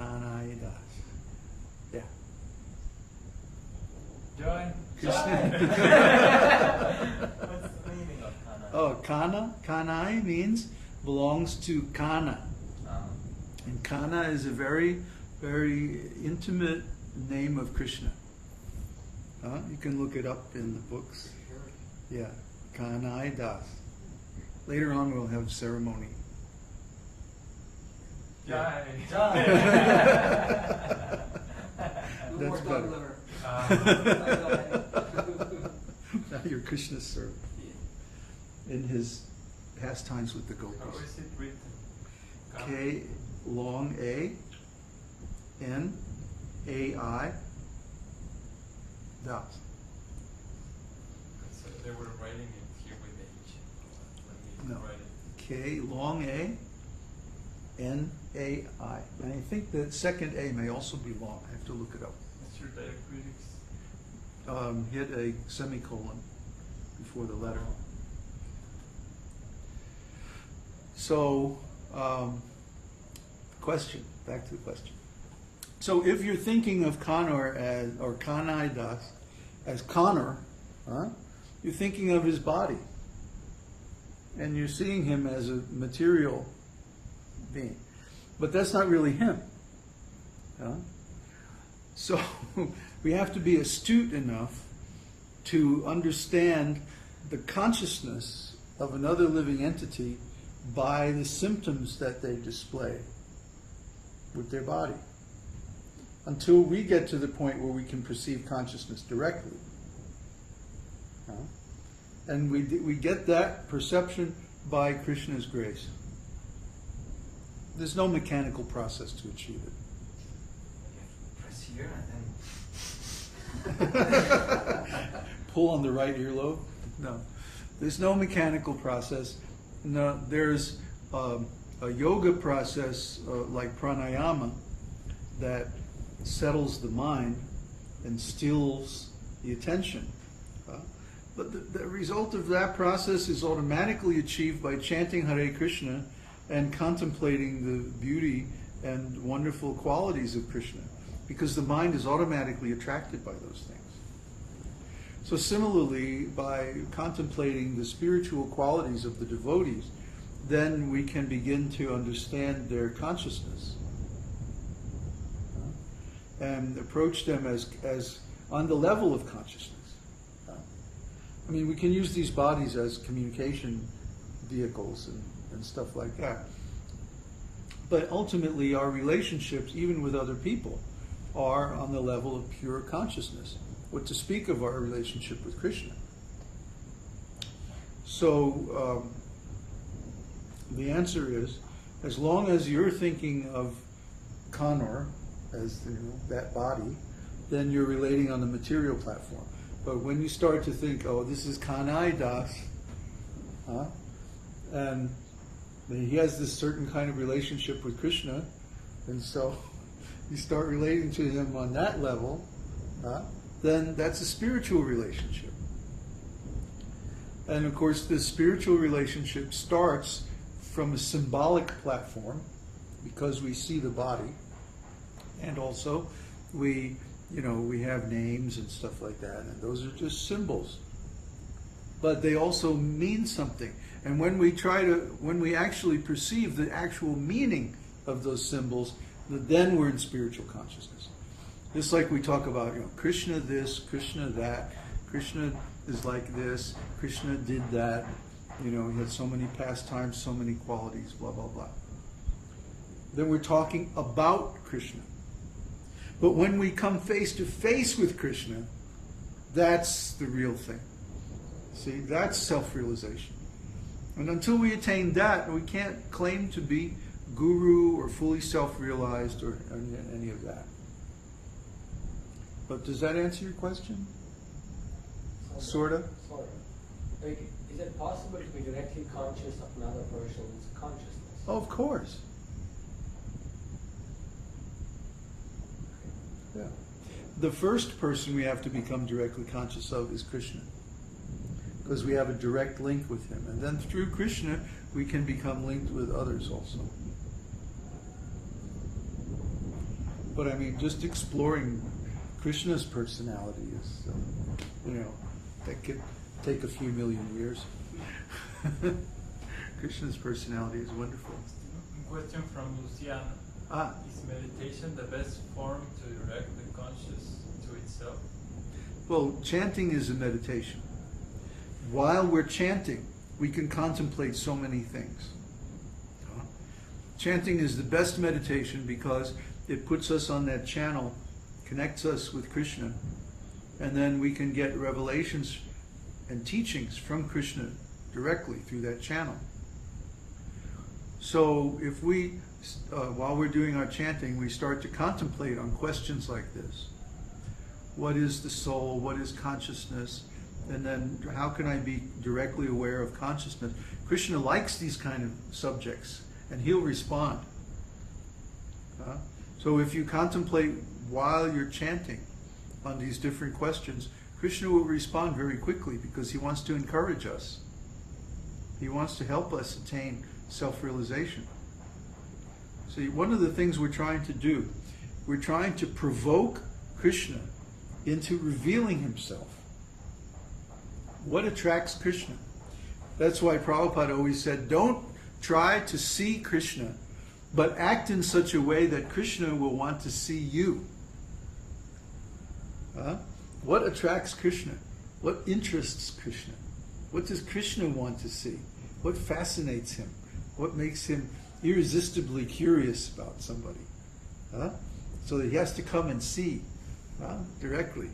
Kanai Das. Yeah. Join. Kṛṣṇa. What's the meaning of Kana? Oh, Kana. Kanai means belongs to Kana. And Kana is a very, very intimate name of Krishna. You can look it up in the books. Yeah, Kanai Das. Later on we'll have ceremony. Jai. That's better. Now you're Krishna's servant in his pastimes with the How gopis. is it written? K long A N A I Das. So they were writing it here with H. Let me No. write it. K long A N A I. And I think the second A may also be long. I have to look it up. What's your diacritics? Hit a semicolon before the letter. So, question, back to the question. So if you're thinking of Kanor as, or Kanai Das as Connor, you're thinking of his body. And you're seeing him as a material being. But that's not really him. So we have to be astute enough to understand the consciousness of another living entity by the symptoms that they display with their body. Until we get to the point where we can perceive consciousness directly. And we get that perception by Krishna's grace. There's no mechanical process to achieve it. Press here and then... Pull on the right earlobe? No. There's no mechanical process. No, there's a yoga process like pranayama that settles the mind and stills the attention. But the result of that process is automatically achieved by chanting Hare Krishna and contemplating the beauty and wonderful qualities of Krishna, because the mind is automatically attracted by those things. So similarly, by contemplating the spiritual qualities of the devotees, then we can begin to understand their consciousness and approach them as on the level of consciousness. I mean, we can use these bodies as communication vehicles and stuff like that. But ultimately, our relationships, even with other people, are on the level of pure consciousness. What to speak of our relationship with Krishna. So, the answer is, as long as you're thinking of Kanor as that body, then you're relating on the material platform. But when you start to think, oh, this is Kanai Das, and he has this certain kind of relationship with Krishna, and so you start relating to him on that level, then that's a spiritual relationship. And of course, this spiritual relationship starts from a symbolic platform, because we see the body, and also we have names and stuff like that, and those are just symbols. But they also mean something. And when we actually perceive the actual meaning of those symbols, then we're in spiritual consciousness. Just like we talk about, Krishna this, Krishna that, Krishna is like this, Krishna did that, he had so many pastimes, so many qualities, blah, blah, blah. Then we're talking about Krishna. But when we come face to face with Krishna, that's the real thing. See, that's self-realization. And until we attain that, we can't claim to be guru or fully self-realized or any of that. But does that answer your question? Sort of? Sort of. Like, is it possible to be directly conscious of another person's consciousness? Oh, of course. Yeah. The first person we have to become directly conscious of is Krishna, because we have a direct link with him. And then through Krishna, we can become linked with others also. But I mean, just exploring Krishna's personality is, that could take a few million years. Krishna's personality is wonderful. Question from Luciana. Is meditation the best form to direct the conscious to itself? Well, chanting is a meditation. While we're chanting, we can contemplate so many things. Chanting is the best meditation because it puts us on that channel, connects us with Krishna, and then we can get revelations and teachings from Krishna directly through that channel. So if we, while we're doing our chanting, we start to contemplate on questions like this. What is the soul? What is consciousness? And then how can I be directly aware of consciousness? Krishna likes these kind of subjects, and he'll respond. So if you contemplate while you're chanting on these different questions, Krishna will respond very quickly because he wants to encourage us. He wants to help us attain self-realization. See, one of the things we're trying to do, we're trying to provoke Krishna into revealing himself. What attracts Krishna? That's why Prabhupada always said, don't try to see Krishna, but act in such a way that Krishna will want to see you. What attracts Krishna? What interests Krishna? What does Krishna want to see? What fascinates him? What makes him irresistibly curious about somebody? So that he has to come and see directly.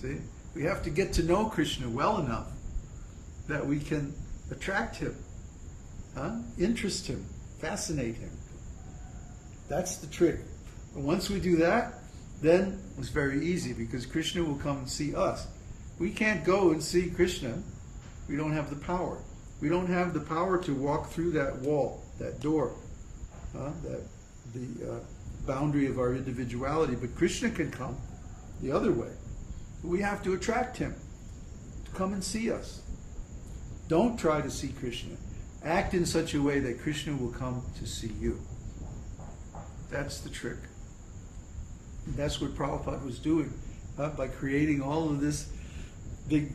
See? We have to get to know Krishna well enough that we can attract him, interest him, fascinate him. That's the trick. And once we do that, then it's very easy because Krishna will come and see us. We can't go and see Krishna. We don't have the power. We don't have the power to walk through that wall, that door, the boundary of our individuality. But Krishna can come the other way. We have to attract him to come and see us. Don't try to see Krishna. Act in such a way that Krishna will come to see you. That's the trick. And that's what Prabhupada was doing by creating all of this big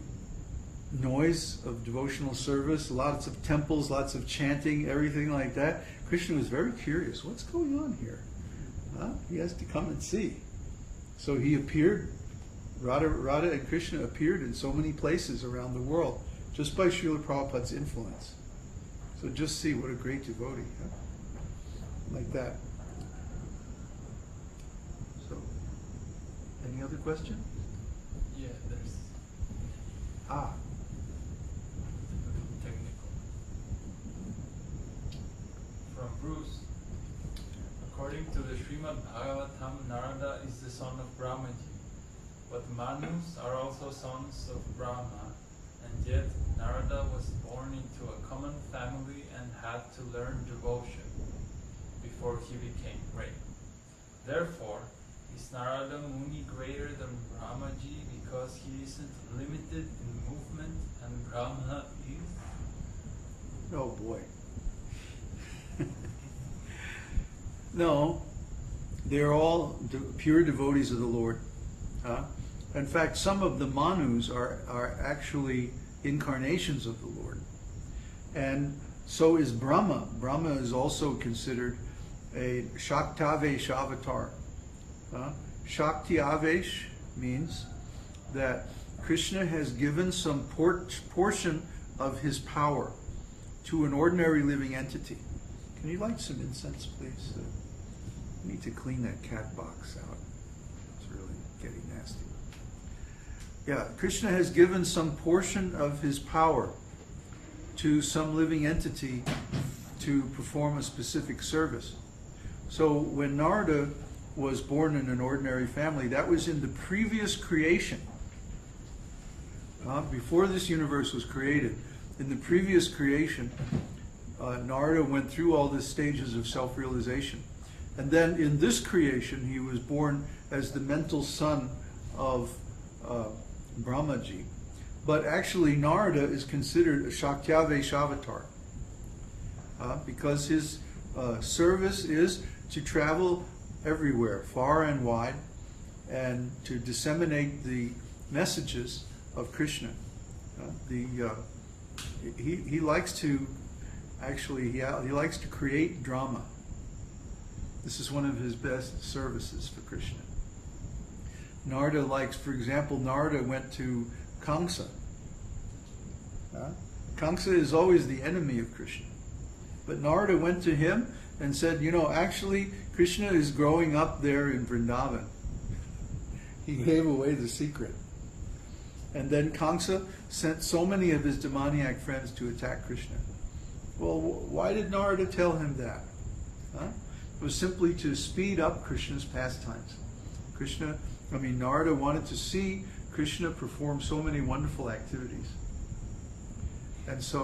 noise of devotional service, lots of temples, lots of chanting, everything like that. Krishna was very curious. What's going on here? He has to come and see. So he appeared. Radha and Krishna appeared in so many places around the world just by Srila Prabhupada's influence. So just see what a great devotee. Like that. So, any other question? Yeah, there's technical. From Bruce. According to the Srimad Bhagavatam, Narada is the son of Brahmaji. But Manus are also sons of Brahma, and yet Narada was born into a common family and had to learn devotion before he became great. Therefore, is Narada Muni greater than Brahmaji because he isn't limited in movement and Brahma is? Oh boy. No, they're all pure devotees of the Lord. In fact, some of the Manus are actually incarnations of the Lord. And so is Brahma. Brahma is also considered a Shaktavesh avatar. Shakti Avesh means that Krishna has given some portion of his power to an ordinary living entity. Can you light some incense, please? I need to clean that cat box out. It's really getting nasty. Yeah, Krishna has given some portion of his power to some living entity to perform a specific service. So when Narada was born in an ordinary family, that was in the previous creation. Before this universe was created, in the previous creation, Narada went through all the stages of self-realization. And then in this creation, he was born as the mental son of Brahmaji. But actually, Narada is considered a Shaktavesh avatar because his service is to travel everywhere, far and wide, and to disseminate the messages of Krishna. He likes to he likes to create drama. This is one of his best services for Krishna. Narada likes, for example, Narada went to Kamsa. Kamsa is always the enemy of Krishna. But Narada went to him and said, actually, Krishna is growing up there in Vrindavan. He gave away the secret. And then Kamsa sent so many of his demoniac friends to attack Krishna. Well, why did Narada tell him that? It was simply to speed up Krishna's pastimes. Narada wanted to see Krishna perform so many wonderful activities. And so